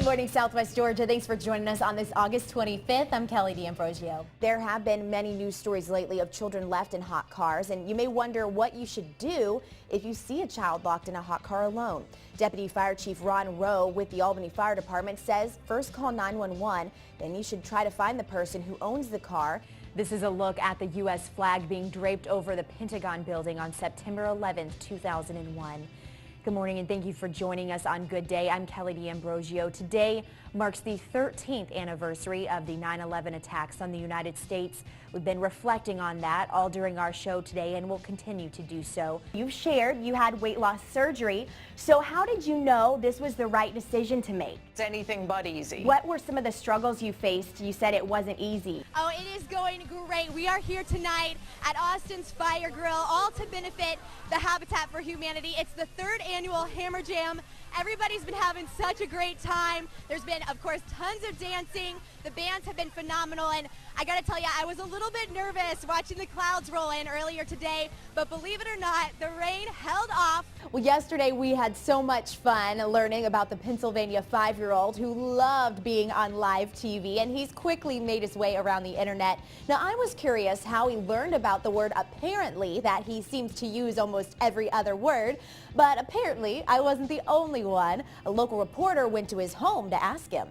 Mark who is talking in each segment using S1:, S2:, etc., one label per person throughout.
S1: morning, Southwest Georgia. Thanks for joining us on this August 25th. I'm Kelly D'Ambrosio. There have been many news stories lately of children left in hot cars, and you may wonder what you should do if you see a child locked in a hot car alone. Deputy Fire Chief Ron Rowe with the Albany Fire Department says first call 911, then you should try to find the person who owns the car. This is a look at the U.S. flag being draped over the Pentagon building on September 11th, 2001. Good morning and thank you for joining us on Good Day. I'm Kelly D'Ambrosio. Today marks the 13th anniversary of the 9/11 attacks on the United States. We've been reflecting on that all during our show today and will continue to do so. You've shared you had weight loss surgery. So how did you know this was the right decision to make?
S2: It's anything but easy.
S1: What were some of the struggles you faced? You said it wasn't easy.
S3: Oh, it is going great. We are here tonight at Austin's Fire Grill, all to benefit the Habitat for Humanity. It's the third annual Hammer Jam. Everybody's been having such a great time. There's been, of course, tons of dancing. The bands have been phenomenal, and I gotta tell you, I was a little bit nervous watching the clouds roll in earlier today, but believe it or not, the rain held off.
S1: Well, yesterday we had so much fun learning about the Pennsylvania 5-year-old who loved being on live TV, and he's quickly made his way around the internet. Now, I was curious how he learned about the word apparently that he seems to use almost every other word, but apparently I wasn't the only one. A local reporter went to his home to ask him.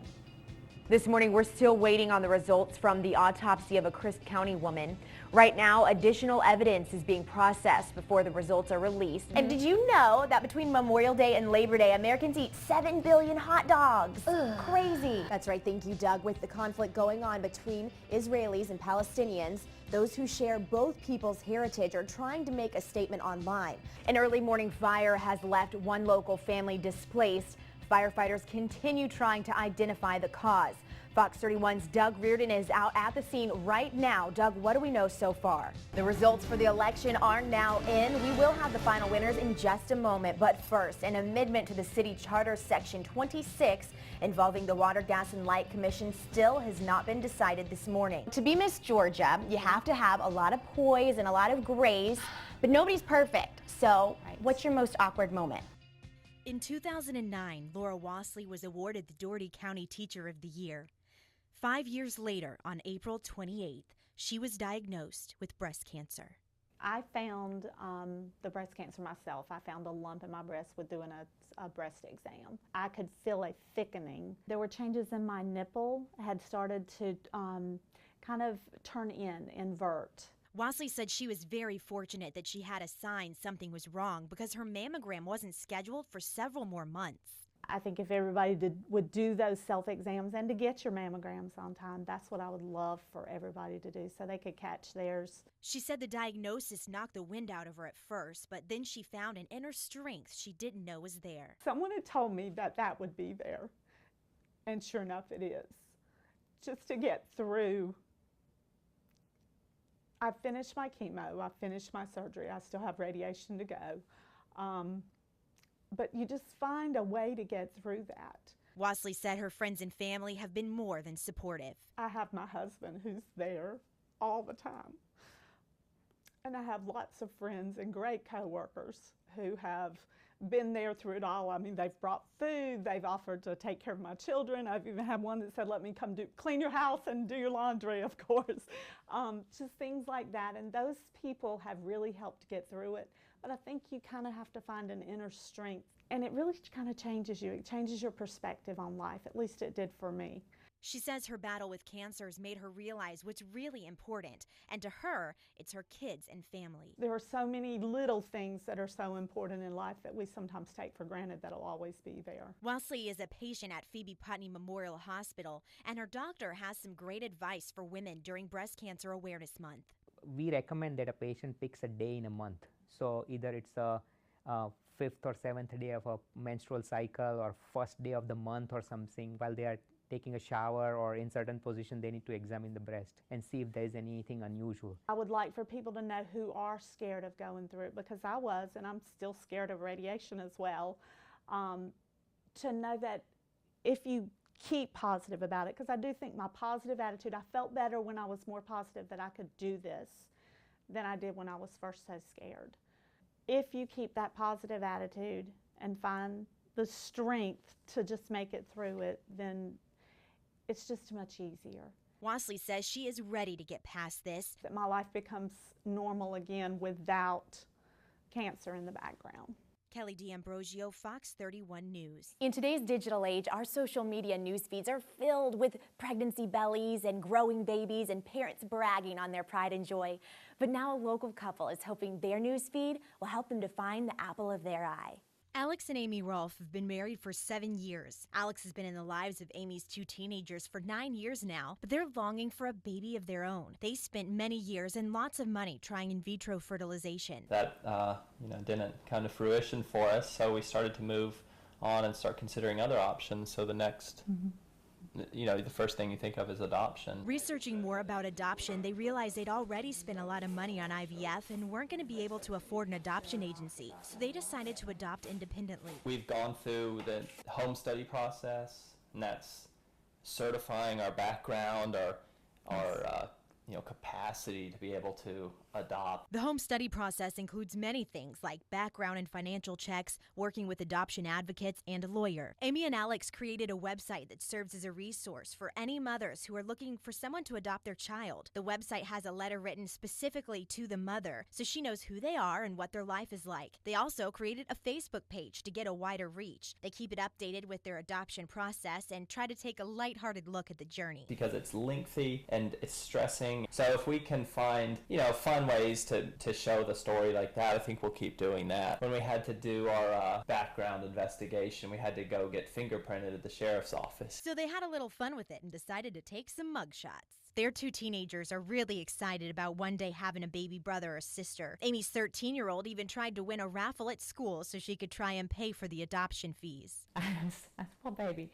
S1: This morning, we're still waiting on the results from the autopsy of a Crisp County woman. Right now, additional evidence is being processed before the results are released. And did you know that between Memorial Day and Labor Day, Americans eat 7 billion hot dogs? Ugh. Crazy. That's right. Thank you, Doug. With the conflict going on between Israelis and Palestinians, those who share both people's heritage are trying to make a statement online. An early morning fire has left one local family displaced. Firefighters continue trying to identify the cause. Fox 31's Doug Reardon is out at the scene right now. Doug, what do we know so far? The results for the election are now in. We will have the final winners in just a moment. But first, an amendment to the city charter section 26 involving the Water, Gas, and Light Commission still has not been decided this morning. To be Miss Georgia, you have to have a lot of poise and a lot of grace, but nobody's perfect. So what's your most awkward moment?
S4: In 2009, Laura Wassley was awarded the Dougherty County Teacher of the Year. 5 years later, on April 28th, she was diagnosed with breast cancer.
S5: I found the breast cancer myself. I found a lump in my breast with doing a breast exam. I could feel a thickening. There were changes in my nipple, had started to kind of turn invert.
S4: Wassley said she was very fortunate that she had a sign something was wrong because her mammogram wasn't scheduled for several more months.
S5: I think if everybody would do those self-exams and to get your mammograms on time, that's what I would love for everybody to do so they could catch theirs.
S4: She said the diagnosis knocked the wind out of her at first, but then she found an inner strength she didn't know was there.
S5: Someone had told me that that would be there, and sure enough it is. Just to get through. I finished my chemo, I finished my surgery, I still have radiation to go. But you just find a way to get through that.
S4: Wassley said her friends and family have been more than supportive.
S5: I have my husband who's there all the time. And I have lots of friends and great coworkers who have been there through it all. I mean, they've brought food, they've offered to take care of my children. I've even had one that said, let me come clean your house and do your laundry, of course. Just things like that. And those people have really helped get through it. But I think you kind of have to find an inner strength. And it really kind of changes you. It changes your perspective on life. At least it did for me.
S4: She says her battle with cancer has made her realize what's really important, and to her, it's her kids and family.
S5: There are so many little things that are so important in life that we sometimes take for granted that'll always be there.
S4: Wassley is a patient at Phoebe Putney Memorial Hospital, and her doctor has some great advice for women during Breast Cancer Awareness Month.
S6: We recommend that a patient picks a day in a month. So either it's a 5th or 7th day of a menstrual cycle or first day of the month or something. While they are taking a shower or in certain position, they need to examine the breast and see if there is anything unusual.
S5: I would like for people to know who are scared of going through it, because I was, and I'm still scared of radiation as well, to know that if you keep positive about it, because I do think my positive attitude, I felt better when I was more positive that I could do this than I did when I was first so scared. If you keep that positive attitude and find the strength to just make it through it, then it's just much easier.
S4: Wasley says she is ready to get past this.
S5: That my life becomes normal again without cancer in the background.
S4: Kelly D'Ambrosio, Fox 31 News.
S1: In today's digital age, our social media news feeds are filled with pregnancy bellies and growing babies and parents bragging on their pride and joy. But now a local couple is hoping their news feed will help them to find the apple of their eye.
S4: Alex and Amy Rolfe have been married for 7 years. Alex has been in the lives of Amy's 2 teenagers for 9 years now, but they're longing for a baby of their own. They spent many years and lots of money trying in vitro fertilization.
S2: That didn't come to fruition for us, so we started to move on and start considering other options. So the next, the first thing you think of is adoption.
S4: Researching more about adoption, they realized they'd already spent a lot of money on IVF and weren't going to be able to afford an adoption agency, so they decided to adopt independently.
S2: We've gone through the home study process, and that's certifying our background, our capacity to be able to adopt.
S4: The home study process includes many things like background and financial checks, working with adoption advocates, and a lawyer. Amy and Alex created a website that serves as a resource for any mothers who are looking for someone to adopt their child. The website has a letter written specifically to the mother, so she knows who they are and what their life is like. They also created a Facebook page to get a wider reach. They keep it updated with their adoption process and try to take a lighthearted look at the journey.
S2: Because it's lengthy and it's stressing. So if we can find, fun ways to show the story like that, I think we'll keep doing that. When we had to do our background investigation, we had to go get fingerprinted at the sheriff's office.
S4: So they had a little fun with it and decided to take some mugshots. Their 2 teenagers are really excited about one day having a baby brother or sister. Amy's 13-year-old even tried to win a raffle at school so she could try and pay for the adoption fees.
S7: I said, well, baby,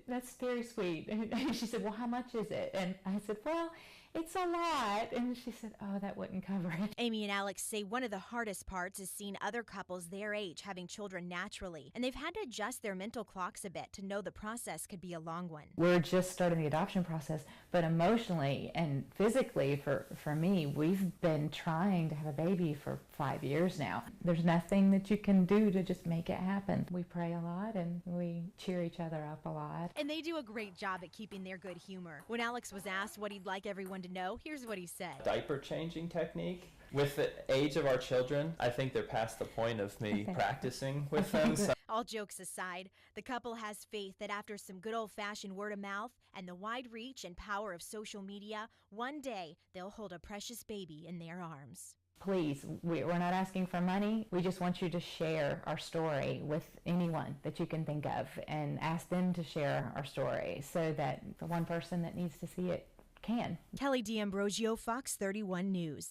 S7: that's very sweet. And she said, well, how much is it? And I said, well, it's a lot. And she said, oh, that wouldn't cover it.
S4: Amy and Alex say one of the hardest parts is seeing other couples their age having children naturally, and they've had to adjust their mental clocks a bit to know the process could be a long one.
S7: We're just starting the adoption process, but emotionally and physically for me, we've been trying to have a baby for 5 years now. There's nothing that you can do to just make it happen. We pray a lot and we cheer each other up a lot.
S4: And they do a great job at keeping their good humor. When Alex was asked what he'd like everyone to know, here's what he said.
S2: Diaper changing technique. With the age of our children, I think they're past the point of me practicing with them. So.
S4: All jokes aside, the couple has faith that after some good old-fashioned word of mouth and the wide reach and power of social media, one day they'll hold a precious baby in their arms.
S7: Please, we're not asking for money. We just want you to share our story with anyone that you can think of and ask them to share our story so that the one person that needs to see it can.
S4: Kelly D'Ambrosio, Fox 31 News.